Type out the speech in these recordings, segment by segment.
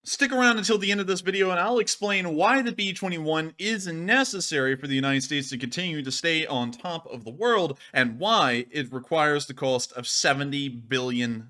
Stick around until the end of this video and I'll explain why the B-21 is necessary for the United States to continue to stay on top of the world and why it requires the cost of $70 billion.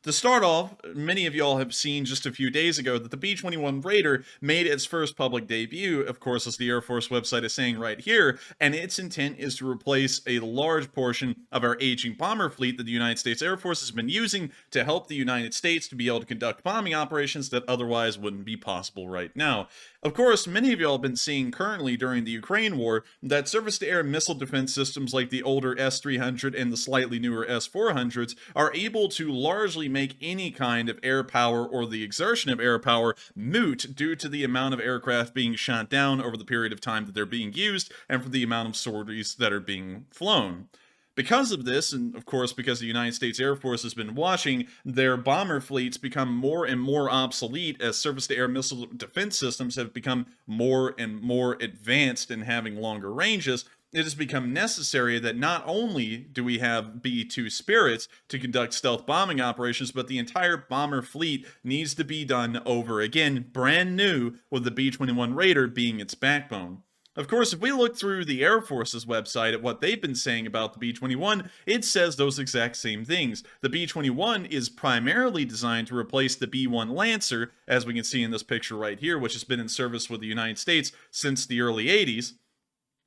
To start off, many of y'all have seen just a few days ago that the B-21 Raider made its first public debut, of course, as the Air Force website is saying right here, and its intent is to replace a large portion of our aging bomber fleet that the United States Air Force has been using to help the United States to be able to conduct bombing operations that otherwise wouldn't be possible right now. Of course, many of y'all have been seeing currently during the Ukraine war that surface-to-air missile defense systems like the older S-300 and the slightly newer S-400s are able to largely make any kind of air power or the exertion of air power moot due to the amount of aircraft being shot down over the period of time that they're being used and for the amount of sorties that are being flown. Because of this, and of course because the United States Air Force has been watching their bomber fleets become more and more obsolete as surface-to-air missile defense systems have become more and more advanced in having longer ranges, it has become necessary that not only do we have B-2 Spirits to conduct stealth bombing operations, but the entire bomber fleet needs to be done over again, brand new, with the B-21 Raider being its backbone. Of course, if we look through the Air Force's website at what they've been saying about the B-21, it says those exact same things. The B-21 is primarily designed to replace the B-1 Lancer, as we can see in this picture right here, which has been in service with the United States since the early 80s.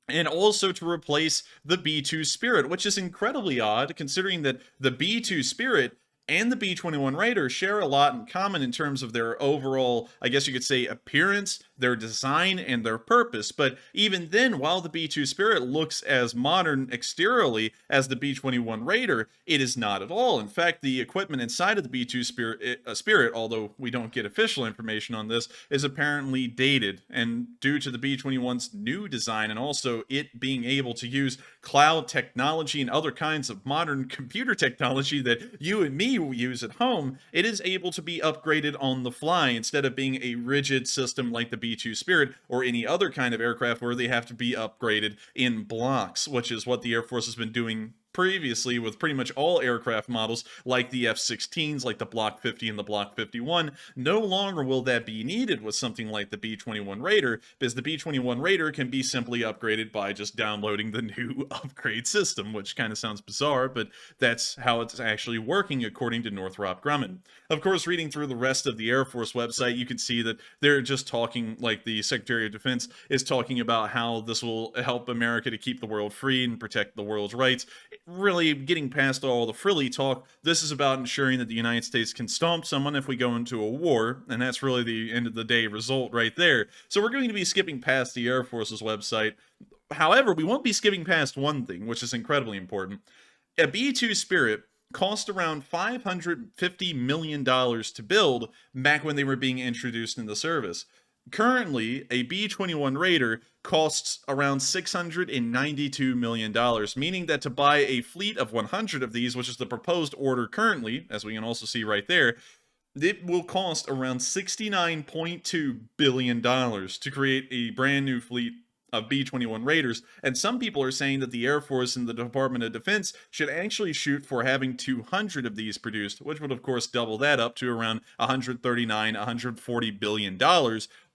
And also to replace the B-2 Spirit, which is incredibly odd considering that the B-2 Spirit and the B-21 Raider share a lot in common in terms of their overall, I guess you could say, appearance, their design, and their purpose. But even then, while the B-2 Spirit looks as modern exteriorly as the B-21 Raider, it is not at all. In fact, the equipment inside of the B-2 Spirit, although we don't get official information on this, is apparently dated. And due to the B-21's new design and also it being able to use cloud technology and other kinds of modern computer technology that you and me use at home, it is able to be upgraded on the fly instead of being a rigid system like the B-2 Spirit or any other kind of aircraft where they have to be upgraded in blocks, which is what the Air Force has been doing previously with pretty much all aircraft models like the F-16s, like the Block 50 and the Block 51. No longer will that be needed with something like the B-21 Raider, because the B-21 Raider can be simply upgraded by just downloading the new upgrade system, which kind of sounds bizarre, but that's how it's actually working according to Northrop Grumman. Of course, reading through the rest of the Air Force website, you can see that they're just talking, like the Secretary of Defense is talking about how this will help America to keep the world free and protect the world's rights. Really getting past all the frilly talk, this is about ensuring that the United States can stomp someone if we go into a war, and that's really the end of the day result right there. So we're going to be skipping past the Air Force's website. However, we won't be skipping past one thing, which is incredibly important. A B-2 Spirit cost around $550 million to build back when they were being introduced into service. Currently, a B-21 Raider costs around $692 million, meaning that to buy a fleet of 100 of these, which is the proposed order currently, as we can also see right there, it will cost around $69.2 billion to create a brand new fleet of B-21 Raiders, and some people are saying that the Air Force and the Department of Defense should actually shoot for having 200 of these produced, which would of course double that up to around $140 billion,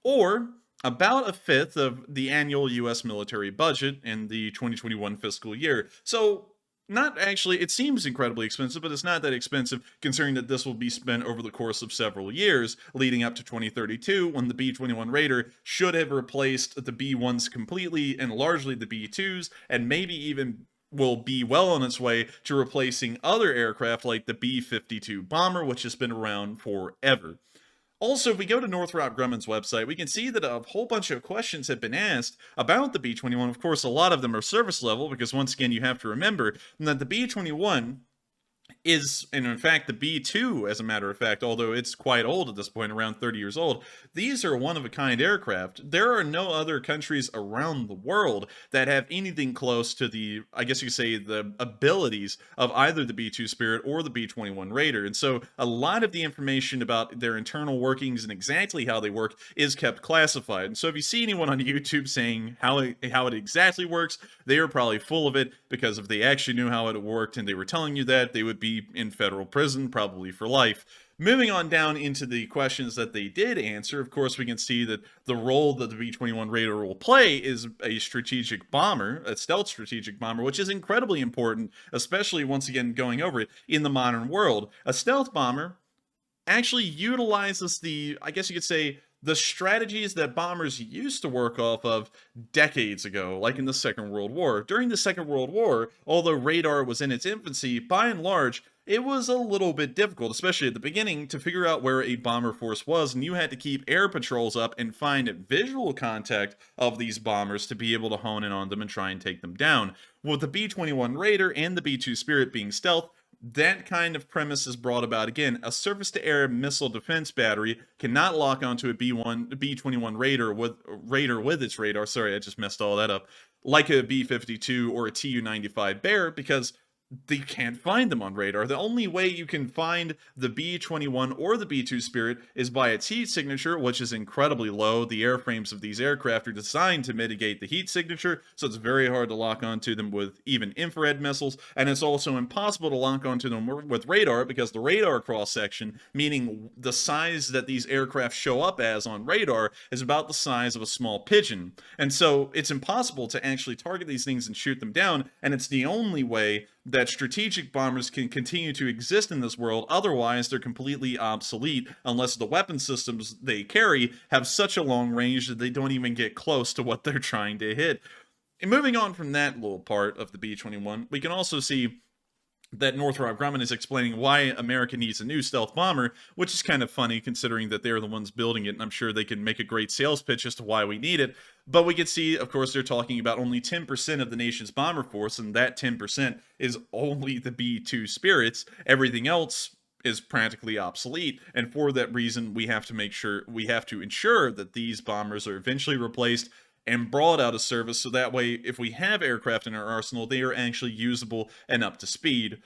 or about a fifth of the annual U.S. military budget in the 2021 fiscal year. So not actually, it seems incredibly expensive, but it's not that expensive considering that this will be spent over the course of several years, leading up to 2032, when the B-21 Raider should have replaced the B-1s completely and largely the B-2s, and maybe even will be well on its way to replacing other aircraft like the B-52 bomber, which has been around forever. Also, if we go to Northrop Grumman's website, we can see that a whole bunch of questions have been asked about the B-21. Of course, a lot of them are service level, because once again, you have to remember that the B-21 is, and in fact the B-2, as a matter of fact, although it's quite old at this point, around 30 years old, these are one-of-a-kind aircraft. There are no other countries around the world that have anything close to the, I guess you could say, the abilities of either the B-2 Spirit or the B-21 Raider, and so a lot of the information about their internal workings and exactly how they work is kept classified. And so if you see anyone on YouTube saying how it exactly works, they are probably full of it, because if they actually knew how it worked and they were telling you that, they would be in federal prison, probably for life. Moving on down into the questions that they did answer, of course, we can see that the role that the B-21 Raider will play is a strategic bomber, a stealth strategic bomber, which is incredibly important, especially once again going over it in the modern world. A stealth bomber actually utilizes I guess you could say, the strategies that bombers used to work off of decades ago, like in the Second World War. During the Second World War, although radar was in its infancy, by and large, it was a little bit difficult, especially at the beginning, to figure out where a bomber force was, and you had to keep air patrols up and find visual contact of these bombers to be able to hone in on them and try and take them down. With the B-21 Raider and the B-2 Spirit being stealth, that kind of premise is brought about again. A surface-to-air missile defense battery cannot lock onto a B-21 Raider with its radar. Sorry, I just messed all that up. Like a B-52 or a Tu-95 Bear, because they can't find them on radar. The only way you can find the B-21 or the B-2 Spirit is by its heat signature, which is incredibly low. The airframes of these aircraft are designed to mitigate the heat signature, so it's very hard to lock onto them with even infrared missiles, and it's also impossible to lock onto them with radar, because the radar cross-section, meaning the size that these aircraft show up as on radar, is about the size of a small pigeon. And so it's impossible to actually target these things and shoot them down, and it's the only way that strategic bombers can continue to exist in this world. Otherwise, they're completely obsolete unless the weapon systems they carry have such a long range that they don't even get close to what they're trying to hit. And moving on from that little part of the B-21, we can also see that Northrop Grumman is explaining why America needs a new stealth bomber, which is kind of funny considering that they're the ones building it, and I'm sure they can make a great sales pitch as to why we need it. But we can see, of course, they're talking about only 10% of the nation's bomber force, and that 10% is only the B-2 Spirits. Everything else is practically obsolete, and for that reason, we have to ensure that these bombers are eventually replaced and brought out of service, so that way, if we have aircraft in our arsenal, they are actually usable and up to speed.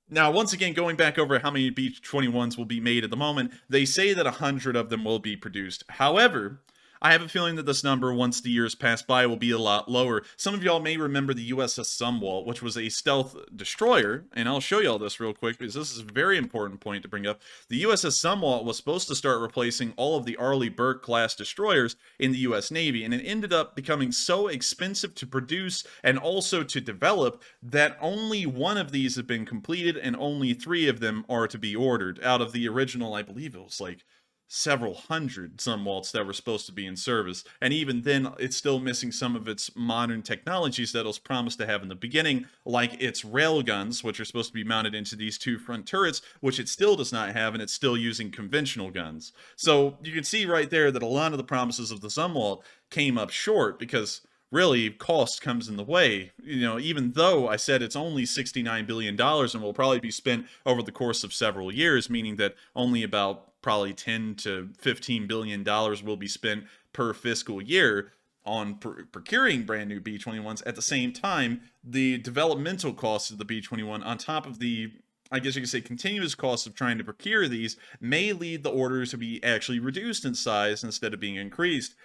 Now, once again, going back over how many B-21s will be made at the moment, they say that 100 of them will be produced. However, I have a feeling that this number, once the years pass by, will be a lot lower. Some of y'all may remember the USS Sumwalt, which was a stealth destroyer, and I'll show y'all this real quick because this is a very important point to bring up. The USS Sumwalt was supposed to start replacing all of the Arleigh Burke class destroyers in the US Navy, and it ended up becoming so expensive to produce and also to develop that only one of these have been completed and only 3 of them are to be ordered. Out of the original, I believe it was like several hundred Sumwalts that were supposed to be in service, and even then it's still missing some of its modern technologies that it was promised to have in the beginning, like its railguns, which are supposed to be mounted into these 2 front turrets, which it still does not have, and it's still using conventional guns. So you can see right there that a lot of the promises of the Sumwalt came up short, because really, cost comes in the way. You know, even though I said it's only $69 billion and will probably be spent over the course of several years, meaning that only about probably $10 to $15 billion will be spent per fiscal year on procuring brand new B-21s. At the same time, the developmental costs of the B-21, on top of the, I guess you could say, continuous cost of trying to procure these, may lead the orders to be actually reduced in size instead of being increased.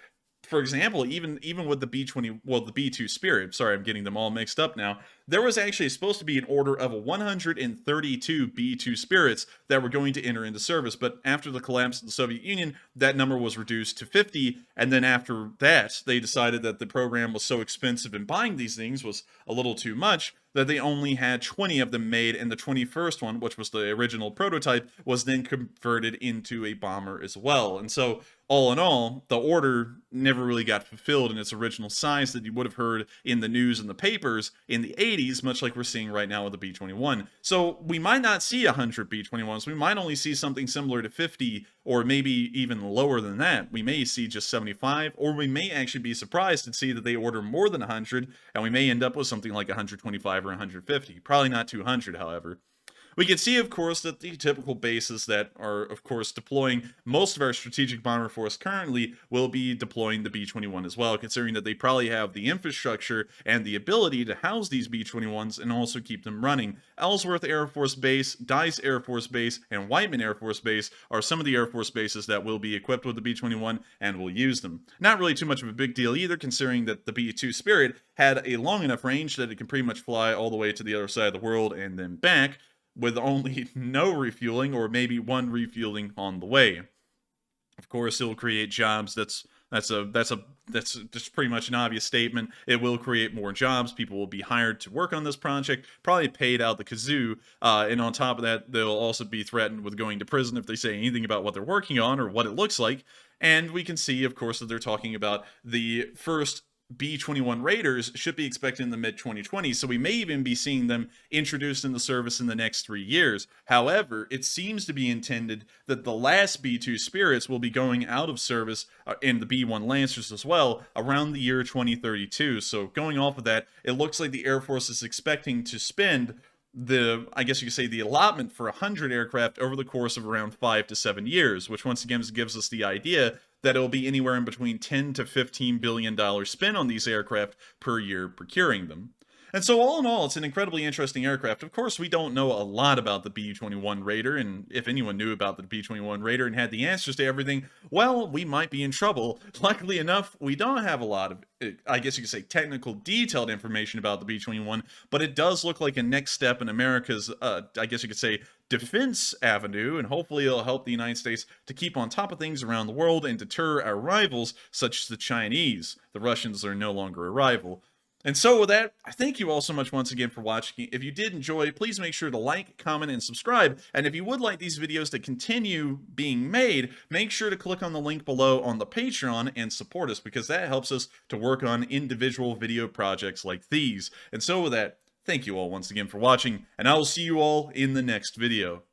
For example, even with the the B-2 Spirit, sorry, I'm getting them all mixed up now, there was actually supposed to be an order of 132 B-2 Spirits that were going to enter into service, but after the collapse of the Soviet Union, that number was reduced to 50, and then after that, they decided that the program was so expensive and buying these things was a little too much, that they only had 20 of them made, and the 21st one, which was the original prototype, was then converted into a bomber as well. And so, all in all, the order never really got fulfilled in its original size that you would have heard in the news and the papers in the 80s, much like we're seeing right now with the B-21. So we might not see 100 B-21s. We might only see something similar to 50, or maybe even lower than that. We may see just 75, or we may actually be surprised and see that they order more than 100, and we may end up with something like 125 or 150. Probably not 200, however. We can see, of course, that the typical bases that are, of course, deploying most of our strategic bomber force currently will be deploying the B-21 as well, considering that they probably have the infrastructure and the ability to house these B-21s and also keep them running. Ellsworth Air Force Base, Dice Air Force Base, and Whiteman Air Force Base are some of the Air Force bases that will be equipped with the B-21 and will use them. Not really too much of a big deal either, considering that the B-2 Spirit had a long enough range that it can pretty much fly all the way to the other side of the world and then back. with only no refueling or maybe one refueling on the way. Of course, it will create jobs. That's just pretty much an obvious statement. It will create more jobs. People will be hired to work on this project, probably paid out the kazoo. And on top of that, they'll also be threatened with going to prison if they say anything about what they're working on or what it looks like. And we can see, of course, that they're talking about the first B-21 Raiders should be expected in the mid-2020s, so we may even be seeing them introduced in the service in the next 3 years. However, it seems to be intended that the last B-2 Spirits will be going out of service, and the B-1 Lancers as well, around the year 2032. So going off of that, it looks like the Air Force is expecting to spend I guess you could say the allotment for 100 aircraft over the course of around 5 to 7 years, which once again gives us the idea that it'll be anywhere in between $10 to $15 billion spent on these aircraft per year procuring them. And so all in all, it's an incredibly interesting aircraft. Of course, we don't know a lot about the B-21 Raider, and if anyone knew about the B-21 Raider and had the answers to everything, well, we might be in trouble. Luckily enough, we don't have a lot of, I guess you could say, technical, detailed information about the B-21, but it does look like a next step in America's, I guess you could say, defense avenue, and hopefully it'll help the United States to keep on top of things around the world and deter our rivals, such as the Chinese. The Russians are no longer a rival. And so with that, I thank you all so much once again for watching. If you did enjoy, please make sure to like, comment, and subscribe. And if you would like these videos to continue being made, make sure to click on the link below on the Patreon and support us, because that helps us to work on individual video projects like these. And so with that, thank you all once again for watching, and I will see you all in the next video.